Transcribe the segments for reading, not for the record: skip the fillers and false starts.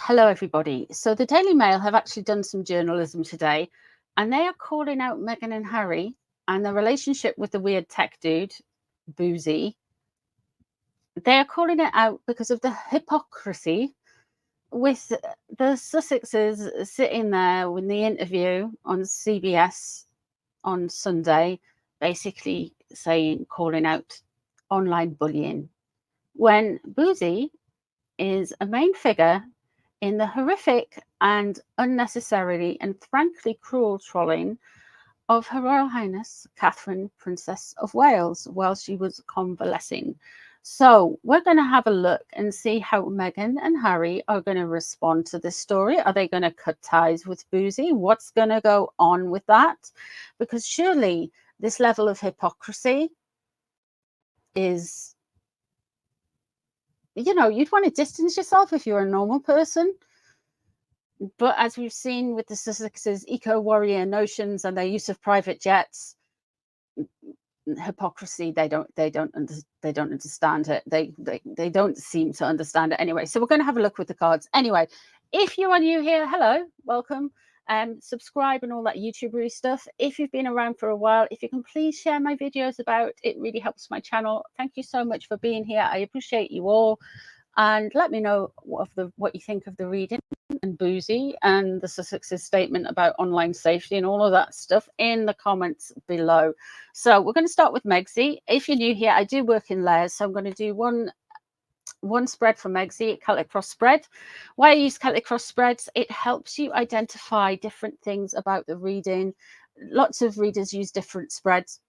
Hello, everybody. So the Daily Mail have actually done some journalism today, and they are calling out Meghan and Harry and the relationship with the weird tech dude, Boozy. They are calling it out because of the hypocrisy with the Sussexes sitting there in the interview on CBS on Sunday, basically calling out online bullying, when Boozy is a main figure in the horrific and unnecessarily and frankly cruel trolling of Her Royal Highness Catherine, Princess of Wales, while she was convalescing. So we're going to have a look and see how Meghan and Harry are going to respond to this story. Are they going to cut ties with Boozy? What's going to go on with that? Because surely this level of hypocrisy is, you'd want to distance yourself if you're a normal person. But as we've seen with the Sussexes' eco-warrior notions and their use of private jets, hypocrisy, they don't understand it. They don't seem to understand it anyway. So we're going to have a look with the cards. Anyway, if you are new here, hello, welcome. Subscribe and all that YouTubery stuff. If you've been around for a while, if you can please share my videos about, it really helps my channel. Thank you so much for being here. I appreciate you all. And let me know what you think of the reading and Boozy and the Sussexes statement about online safety and all of that stuff in the comments below. So we're going to start with Megsy. If you're new here, I do work in layers, so I'm going to do one spread for Megsy, Celtic cross spread. Why I use Celtic cross spreads, it helps you identify different things about the reading. Lots of readers use different spreads.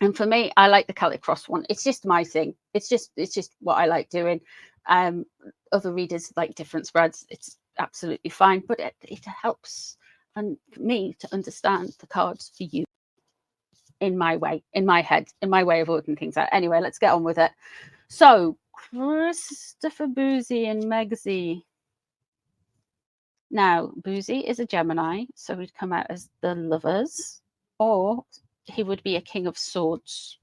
And for me, I like the Celtic cross one. It's just my thing. It's just what I like doing. Other readers like different spreads. It's absolutely fine, but it helps me to understand the cards for you in my way, in my head, in my way of working things out. Anyway, let's get on with it. So Christopher Boozy and Megsy. Now, Boozy is a Gemini, so he'd come out as the Lovers, or he would be a King of Swords,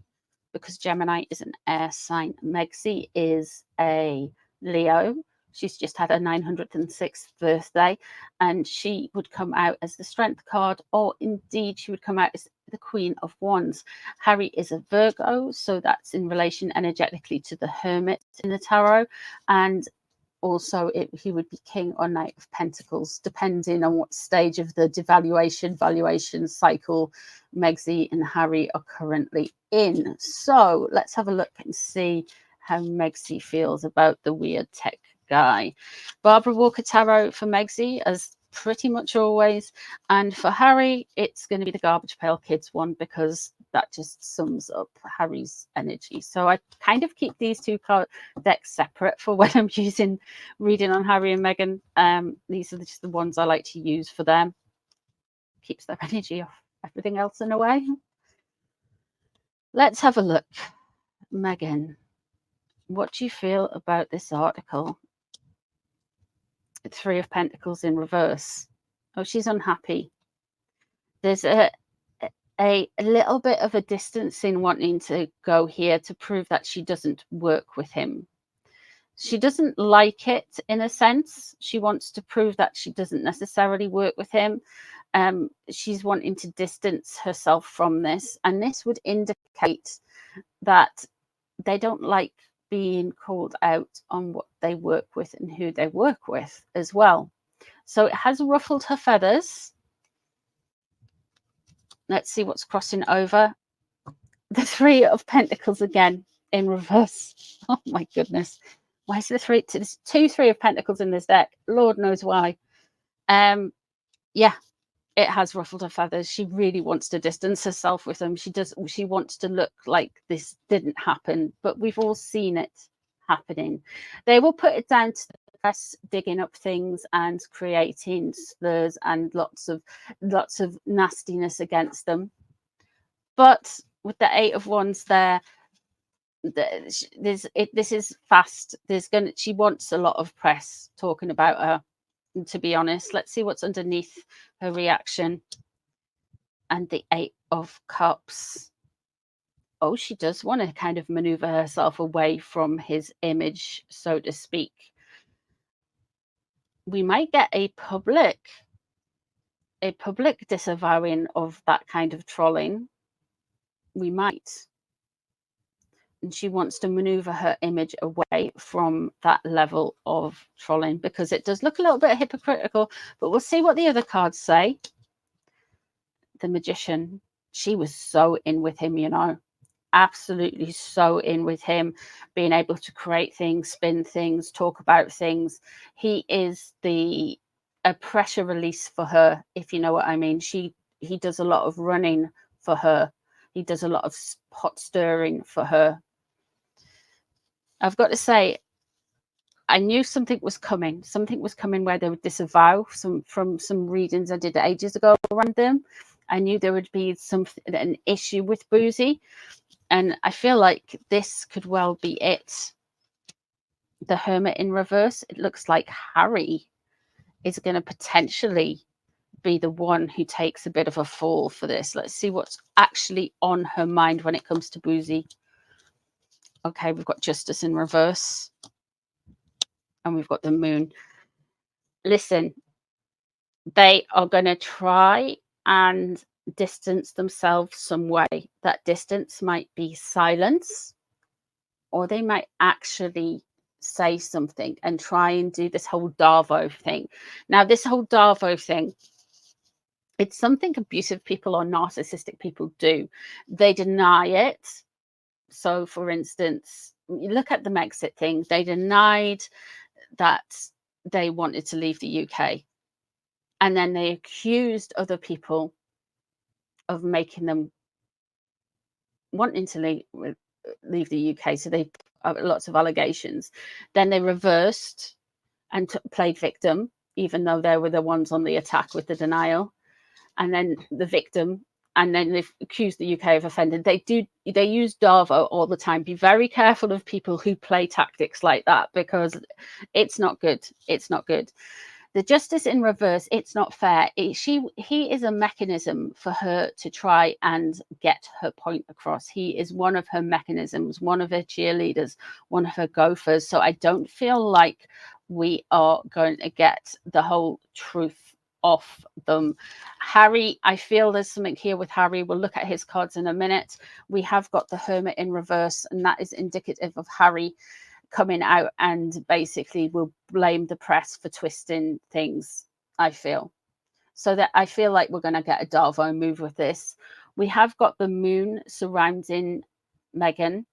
because Gemini is an air sign. Megsy is a Leo. She's just had her 906th birthday, and she would come out as the Strength card, or indeed she would come out as the Queen of Wands. Harry is a Virgo, so that's in relation energetically to the Hermit in the tarot, and also he would be King or Knight of Pentacles, depending on what stage of the valuation cycle Megsy and Harry are currently in. So let's have a look and see how Megsy feels about the weird tech guy. Barbara Walker Tarot for Megsy, as pretty much always, and for Harry it's going to be the Garbage Pail Kids one, because that just sums up Harry's energy. So I kind of keep these two card decks separate for when I'm using reading on Harry and Meghan. These are just the ones I like to use for them. Keeps their energy off everything else in a way. Let's have a look. Meghan, what do you feel about this article? Three of Pentacles in reverse. Oh, she's unhappy. There's a little bit of a distance in wanting to go here to prove that she doesn't work with him. She doesn't like it in a sense. She wants to prove that she doesn't necessarily work with him. She's wanting to distance herself from this, and this would indicate that they don't like being called out on what they work with and who they work with as well. So it has ruffled her feathers. Let's see what's crossing over. The Three of Pentacles again in reverse. Oh my goodness. Why is there there's two Three of Pentacles in this deck? Lord knows why. Yeah, it has ruffled her feathers. She really wants to distance herself with them. She wants to look like this didn't happen, but we've all seen it happening. They will put it down to the press digging up things and creating slurs and lots of nastiness against them. But with the Eight of Wands there, this is fast. She wants a lot of press talking about her, to be honest. Let's see what's underneath her reaction. And the Eight of Cups. Oh, she does want to kind of maneuver herself away from his image, so to speak. we might get a public disavowing of that kind of trolling. We might. And she wants to maneuver her image away from that level of trolling, because it does look a little bit hypocritical. But we'll see what the other cards say. The Magician, she was so in with him, you know, absolutely so in with him, being able to create things, spin things, talk about things. He is a pressure release for her, if you know what I mean. He does a lot of running for her. He does a lot of pot stirring for her. I've got to say, I knew something was coming. Something was coming where they would disavow from some readings I did ages ago around them. I knew there would be an issue with Boozy, and I feel like this could well be it. The Hermit in reverse. It looks like Harry is going to potentially be the one who takes a bit of a fall for this. Let's see what's actually on her mind when it comes to Boozy. Okay, we've got Justice in reverse. And we've got the Moon. Listen, they are going to try and distance themselves some way. That distance might be silence, or they might actually say something and try and do this whole Darvo thing. Now, this whole Darvo thing, it's something abusive people or narcissistic people do. They deny it. So, for instance, you look at the Megxit thing. They denied that they wanted to leave the UK. And then they accused other people of making them wanting to leave the UK. So they lots of allegations. Then they reversed and played victim, even though they were the ones on the attack with the denial. And then the victim, and then they've accused the UK of offending. They use Darvo all the time. Be very careful of people who play tactics like that, because it's not good. It's not good. The Justice in reverse, it's not fair. He is a mechanism for her to try and get her point across. He is one of her mechanisms, one of her cheerleaders, one of her gophers. So I don't feel like we are going to get the whole truth off them. Harry, I feel there's something here with Harry. We'll look at his cards in a minute. We have got the Hermit in reverse, and that is indicative of Harry coming out and basically will blame the press for twisting things, I feel. So that I feel like we're going to get a Darvo move with this. We have got the Moon surrounding Meghan.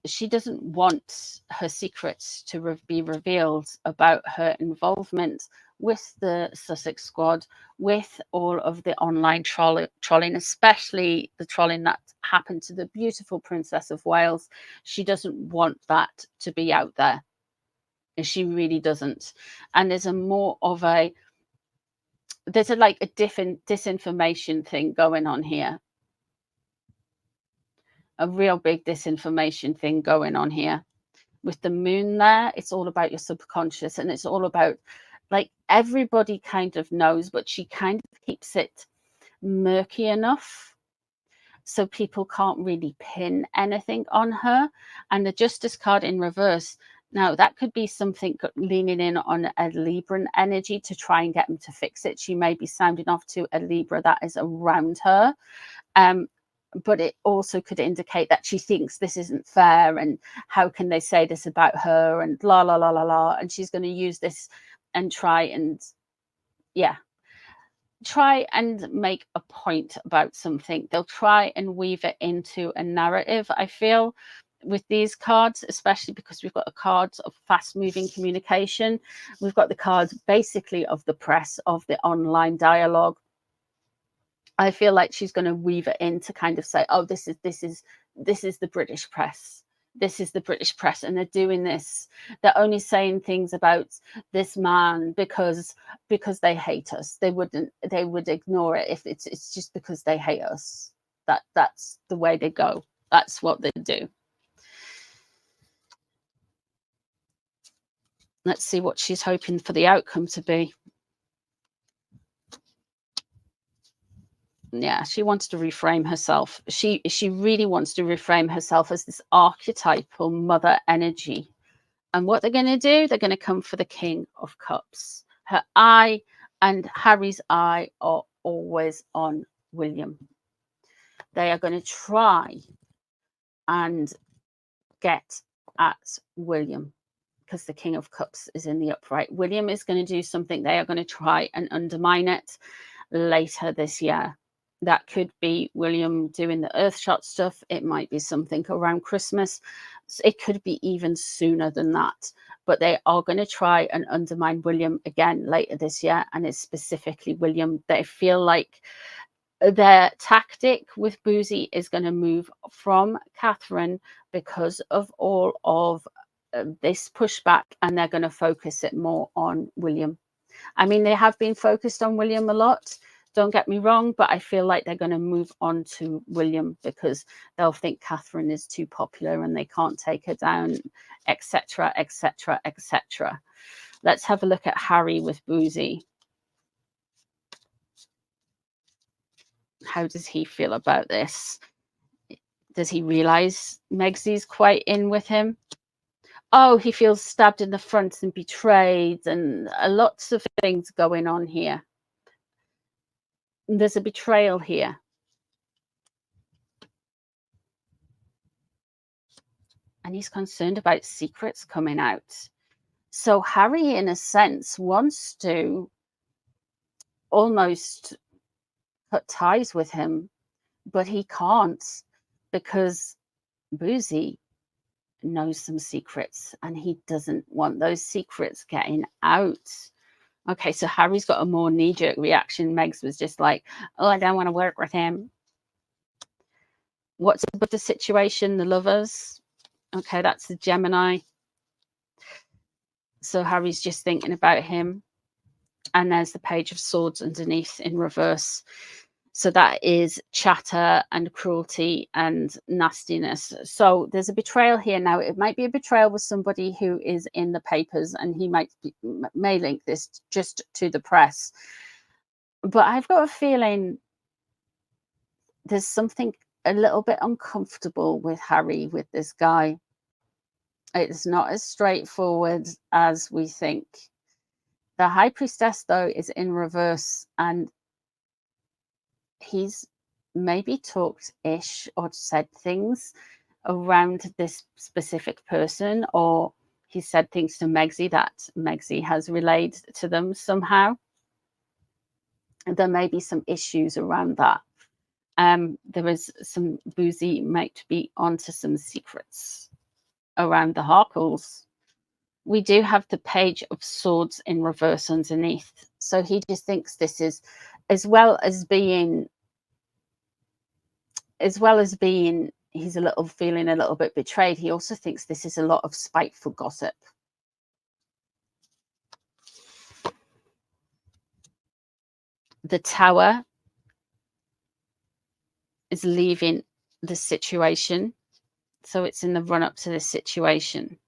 She doesn't want her secrets to be revealed about her involvement with the Sussex squad, with all of the online trolling, especially the trolling that happened to the beautiful Princess of Wales. She doesn't want that to be out there. And she really doesn't. And there's like a different disinformation thing going on here. A real big disinformation thing going on here. With the Moon there, it's all about your subconscious, and it's all about, like, everybody kind of knows, but she kind of keeps it murky enough so people can't really pin anything on her. And the Justice card in reverse, now that could be something leaning in on a Libran energy to try and get them to fix it. She may be sounding off to a Libra that is around her. But it also could indicate that she thinks this isn't fair, and how can they say this about her, and la la la la la. And she's going to use this and try and make a point about something. They'll try and weave it into a narrative, I feel, with these cards, especially because we've got the cards of fast moving communication. We've got the cards basically of the press, of the online dialogue. I feel like she's going to weave it in to kind of say, oh, this is the British press. This is the British press, and they're doing this. They're only saying things about this man because they hate us. They would ignore it if it's just because they hate us. That's the way they go. That's what they do. Let's see what she's hoping for the outcome to be. Yeah, she wants to reframe herself. She really wants to reframe herself as this archetypal mother energy, And what they're going to do, they're going to come for the King of Cups. Her eye and Harry's eye are always on William. They are going to try and get at William because the King of Cups is in the upright. William is going to do something. They are going to try and undermine it later this year. That could be William doing the Earthshot stuff. It might be something around Christmas. It could be even sooner than that. But they are going to try and undermine William again later this year. And it's specifically William. They feel like their tactic with Boozy is going to move from Catherine because of all of this pushback, and they're going to focus it more on William. I mean, they have been focused on William a lot, don't get me wrong, but I feel like they're going to move on to William because they'll think Catherine is too popular and they can't take her down, etc., etc., etc. Let's have a look at Harry with Boozy. How does he feel about this? Does he realize Megsy's quite in with him? Oh, he feels stabbed in the front and betrayed, and lots of things going on here. There's a betrayal here. And he's concerned about secrets coming out. So Harry, in a sense, wants to almost cut ties with him, but he can't because Boozy knows some secrets and he doesn't want those secrets getting out. Okay, so Harry's got a more knee-jerk reaction. Megs was just like, oh, I don't want to work with him. What's about the situation? The lovers. Okay, that's the Gemini. So Harry's just thinking about him. And there's the Page of Swords underneath in reverse. So that is chatter and cruelty and nastiness. So there's a betrayal here. Now, it might be a betrayal with somebody who is in the papers, and he may link this just to the press. But I've got a feeling there's something a little bit uncomfortable with Harry, with this guy. It's not as straightforward as we think. The High Priestess, though, is in reverse, and he's maybe talked-ish or said things around this specific person, or he said things to Megsy that Megsy has relayed to them somehow. And there may be some issues around that. There is some Boozy might be onto some secrets around the Harkles. We do have the Page of Swords in reverse underneath. So he just thinks this is, as well as being, he's feeling a little bit betrayed. He also thinks this is a lot of spiteful gossip. The Tower is leaving the situation. So it's in the run-up to this situation.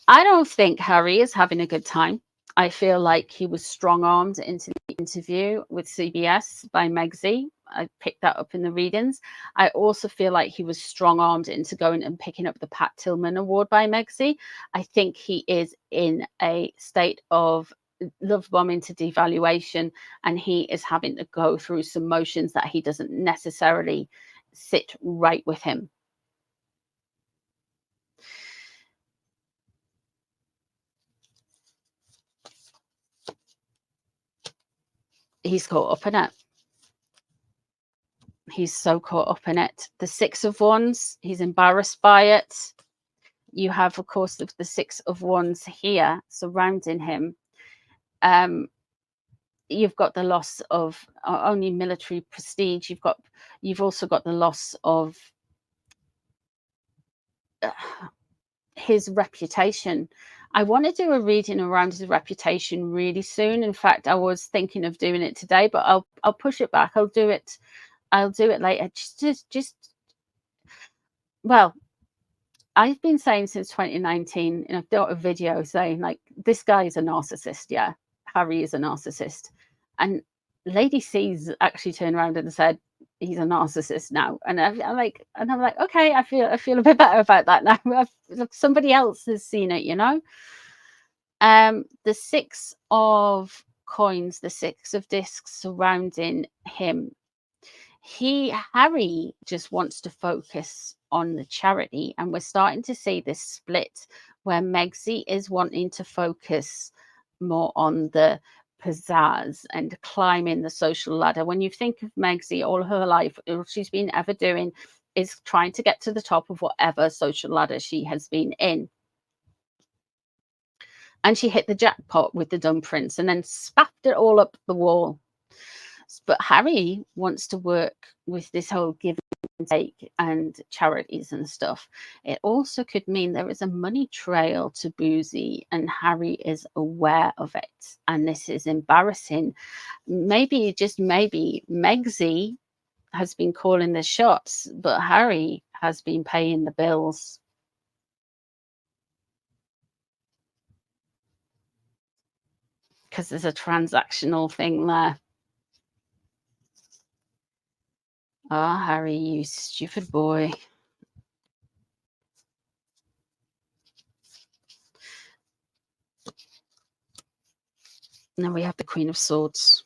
I don't think Harry is having a good time. I feel like he was strong-armed into the interview with CBS by Megsy. I picked that up in the readings. I also feel like he was strong-armed into going and picking up the Pat Tillman Award by Megsy. I think he is in a state of love bombing to devaluation, and he is having to go through some motions that he doesn't necessarily sit right with him. He's caught up in it. He's so caught up in it. The Six of Wands, he's embarrassed by it. You have, of course, the Six of Wands here surrounding him. You've got the loss of only military prestige. You've also got the loss of his reputation. I want to do a reading around his reputation really soon. In fact, I was thinking of doing it today, but I'll push it back. I'll do it later. Well, I've been saying since 2019, and I've got a video saying, like, this guy is a narcissist. Yeah, Harry is a narcissist. And Lady C's actually turned around and said, he's a narcissist now. And I'm like, okay, I feel a bit better about that now. Look, somebody else has seen it, you know. The 6 of coins, the 6 of discs surrounding him. Harry just wants to focus on the charity, and we're starting to see this split where Megxie is wanting to focus more on the pizzazz and climbing the social ladder. When you think of Megxie, all her life, all she's been ever doing is trying to get to the top of whatever social ladder she has been in. And she hit the jackpot with the Dumb Prince and then spaffed it all up the wall. But Harry wants to work with this whole give and take and charities and stuff. It also could mean there is a money trail to Boozy, and Harry is aware of it. And this is embarrassing. Maybe, just maybe, Megxie has been calling the shots, but Harry has been paying the bills. Because there's a transactional thing there. Ah, oh, Harry, you stupid boy. Now we have the Queen of Swords.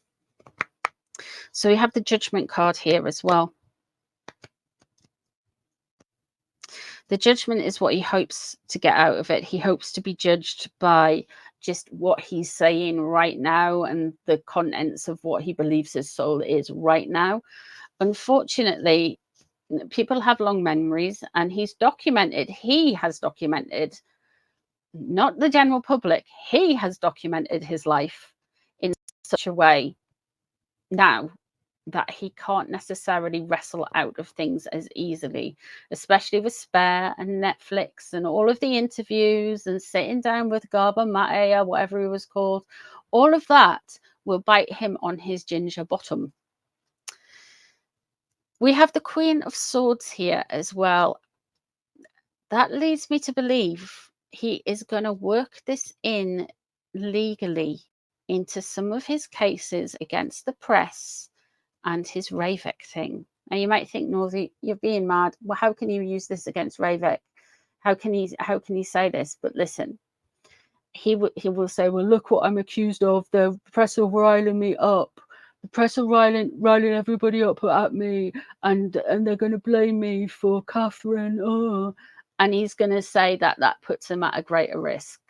So we have the Judgment card here as well. The Judgment is what he hopes to get out of it. He hopes to be judged by just what he's saying right now and the contents of what he believes his soul is right now. Unfortunately, people have long memories, and he has documented, not the general public, he has documented his life in such a way now that he can't necessarily wrestle out of things as easily, especially with Spare and Netflix and all of the interviews and sitting down with Garba Mate or whatever he was called. All of that will bite him on his ginger bottom. We have the Queen of Swords here as well. That leads me to believe he is going to work this in legally into some of his cases against the press and his Ravek thing. Now you might think, Northie, you're being mad. Well, how can you use this against Ravek? How can he say this? But listen, he will say, well, look what I'm accused of. The press are riling me up. The press are riling everybody up at me, and they're going to blame me for Catherine. Oh. And he's going to say that puts him at a greater risk.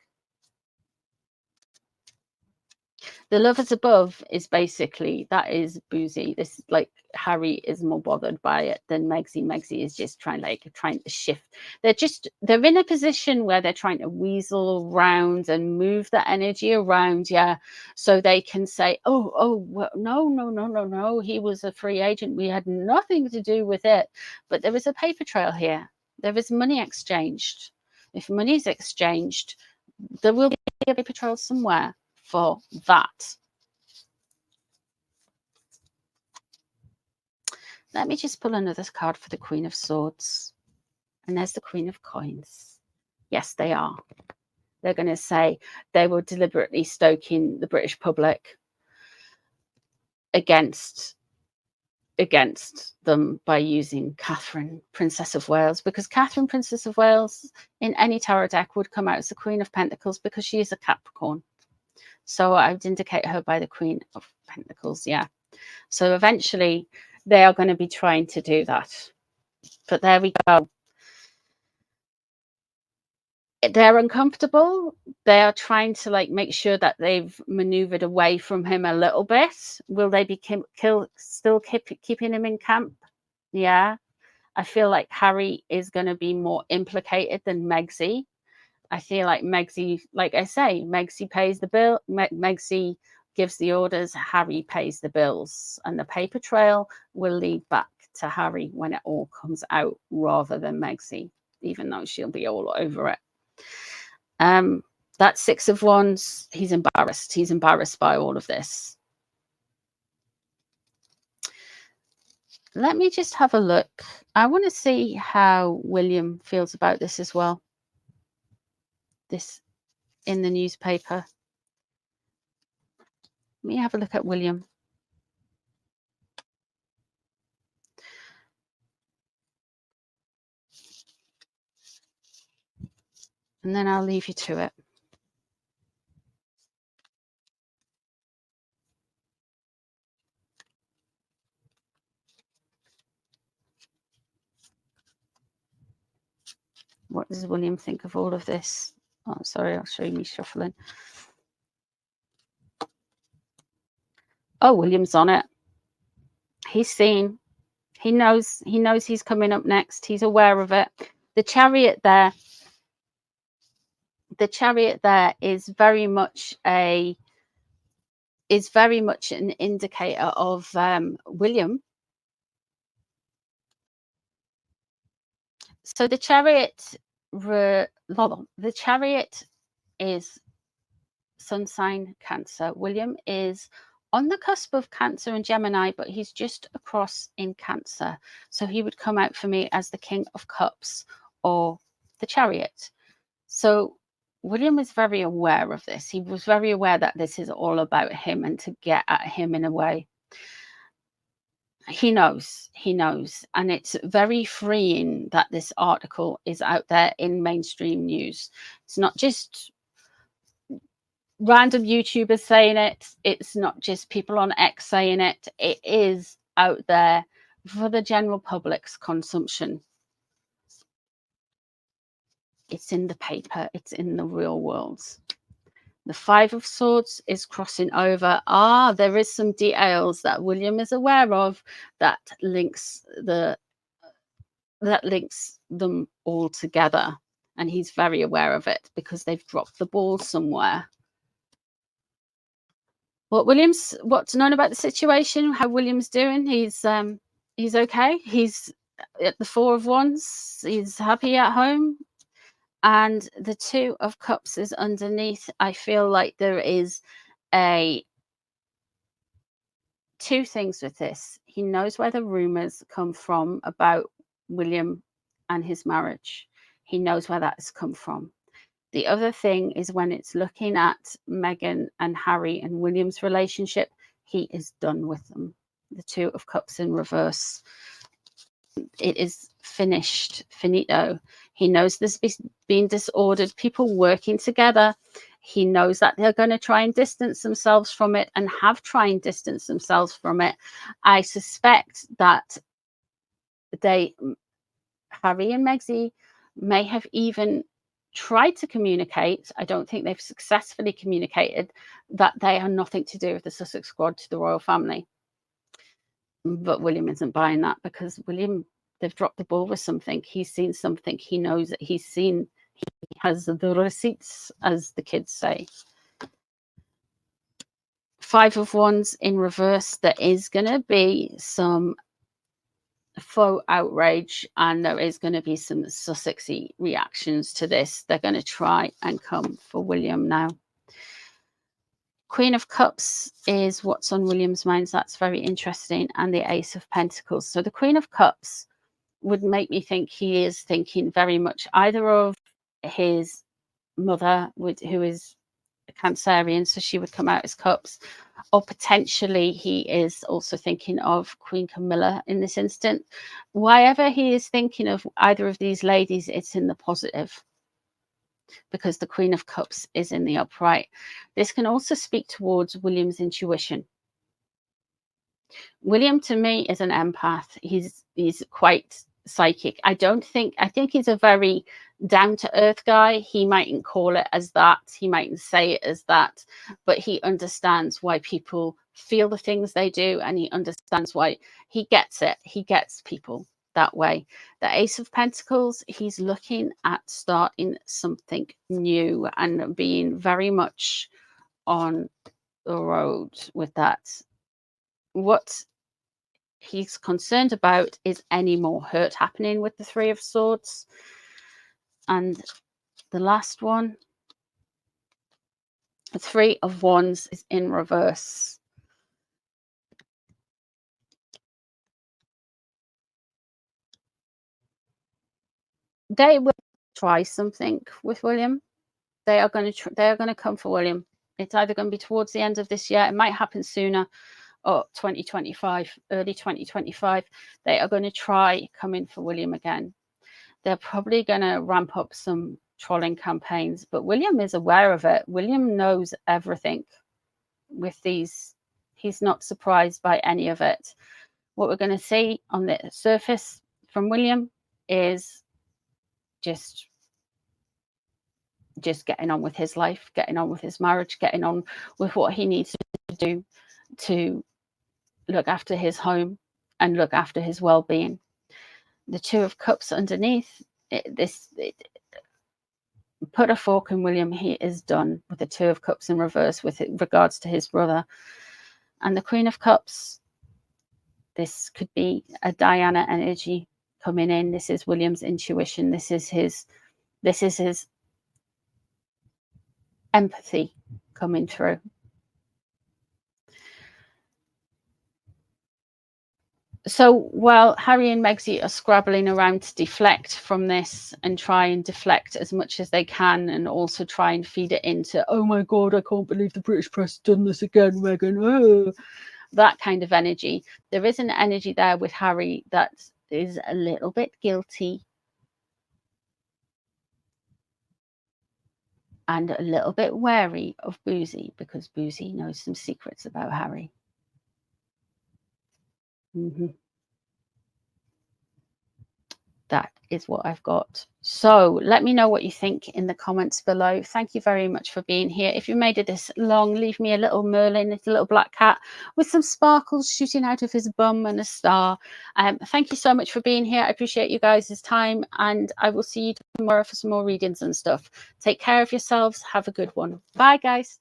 The Lovers Above is basically, that is Boozy. This is like, Harry is more bothered by it than Megxie. Megxie is just trying to shift. They're in a position where they're trying to weasel around and move the energy around, yeah, so they can say, oh, well, no, he was a free agent. We had nothing to do with it. But there is a paper trail here. There is money exchanged. If money is exchanged, there will be a paper trail somewhere for that. Let me just pull another card for the Queen of Swords. And there's the Queen of Coins. Yes, they are. They're going to say they were deliberately stoking the British public against them by using Catherine, Princess of Wales, because Catherine, Princess of Wales, in any tarot deck would come out as the Queen of Pentacles because she is a Capricorn. So I would indicate her by the Queen of Pentacles, yeah. So eventually they are going to be trying to do that. But there we go. They're uncomfortable. They are trying to make sure that they've maneuvered away from him a little bit. Will they be still keeping him in camp? Yeah. I feel like Harry is going to be more implicated than Megxie. I feel like Megxie, like I say, Megxie pays the bill. Megxie gives the orders. Harry pays the bills. And the paper trail will lead back to Harry when it all comes out rather than Megxie, even though she'll be all over it. That 6 of Wands, he's embarrassed. He's embarrassed by all of this. Let me just have a look. I want to see how William feels about this as well. This in the newspaper. Let me have a look at William. And then I'll leave you to it. What does William think of all of this? Oh, sorry, I'll show you me shuffling. Oh, William's on it. He's seen. He knows he's coming up next. He's aware of it. The chariot there is very much an indicator of William. So the chariot is sun sign Cancer. William is on the cusp of Cancer and Gemini, but he's just across in Cancer. So he would come out for me as the King of Cups or the Chariot. So William is very aware of this. He was very aware that this is all about him and to get at him in a way. He knows, and it's very freeing that this article is out there in mainstream news. It's not just random YouTubers saying it. It's not just people on X saying it. It is out there for the general public's consumption. It's in the paper. It's in the real world. The Five of Swords is crossing over. There is some details that William is aware of that links them all together, and he's very aware of it because they've dropped the ball somewhere. What's known about the situation, how William's doing? He's okay. He's at the Four of Wands. He's happy at home. And the Two of Cups is underneath. I feel like there is two things with this. He knows where the rumors come from about William and his marriage. He knows where that has come from. The other thing is when it's looking at Meghan and Harry and William's relationship, he is done with them. The Two of Cups in reverse. It is finished, finito. He knows there's been disordered people working together. He knows that they're going to try and distance themselves from it and have tried and distance themselves from it. I suspect that Harry and Megxie may have even tried to communicate. I don't think they've successfully communicated that they are nothing to do with the Sussex squad to the royal family. But William isn't buying that because they've dropped the ball with something. He's seen something. He knows that he has the receipts, as the kids say. Five of Wands in reverse. There is going to be some faux outrage and there is going to be some Sussexy reactions to this. They're going to try and come for William now. Queen of Cups is what's on William's mind. That's very interesting. And the Ace of Pentacles. So the Queen of Cups would make me think he is thinking very much either of his mother, who is a Cancerian, so she would come out as Cups, or potentially he is also thinking of Queen Camilla in this instant. Wherever he is thinking of either of these ladies, it's in the positive, because the Queen of Cups is in the upright. This can also speak towards William's intuition. William, to me, is an empath. He's quite psychic. I think he's a very down-to-earth guy. He mightn't call it as that. He mightn't say it as that, but he understands why people feel the things they do, and he understands why. He gets it. He gets people that way. The Ace of Pentacles, he's looking at starting something new and being very much on the road with that. What he's concerned about is any more hurt happening with the Three of Swords. And the last one, the Three of Wands, is in reverse. They will try something with William. They are going to come for William. It's either going to be towards the end of this year. It might happen sooner, or 2025, early 2025. They are going to try coming for William again. They're probably going to ramp up some trolling campaigns, but William is aware of it. William knows everything with these. He's not surprised by any of it. What we're going to see on the surface from William is just getting on with his life, getting on with his marriage, getting on with what he needs to do to look after his home and look after his well-being. The Two of Cups underneath, put a fork in William. He is done with the Two of Cups in reverse with regards to his brother. And the Queen of Cups, this could be a Diana energy coming in. This is William's intuition. This is his empathy coming through. So while Harry and Megsy are scrabbling around to deflect from this and try and deflect as much as they can, and also try and feed it into, oh my God, I can't believe the British press done this again, Meghan. Oh. That kind of energy. There is an energy there with Harry that is a little bit guilty and a little bit wary of Boozy, because Boozy knows some secrets about Harry. That is what I've got. So let me know what you think in the comments below. Thank you very much for being here. If you made it this long, leave me a little Merlin. It's a little black cat with some sparkles shooting out of his bum and a star. Thank you so much for being here. I appreciate you guys' time, and I will see you tomorrow for some more readings and stuff. Take care of yourselves. Have a good one. Bye, guys.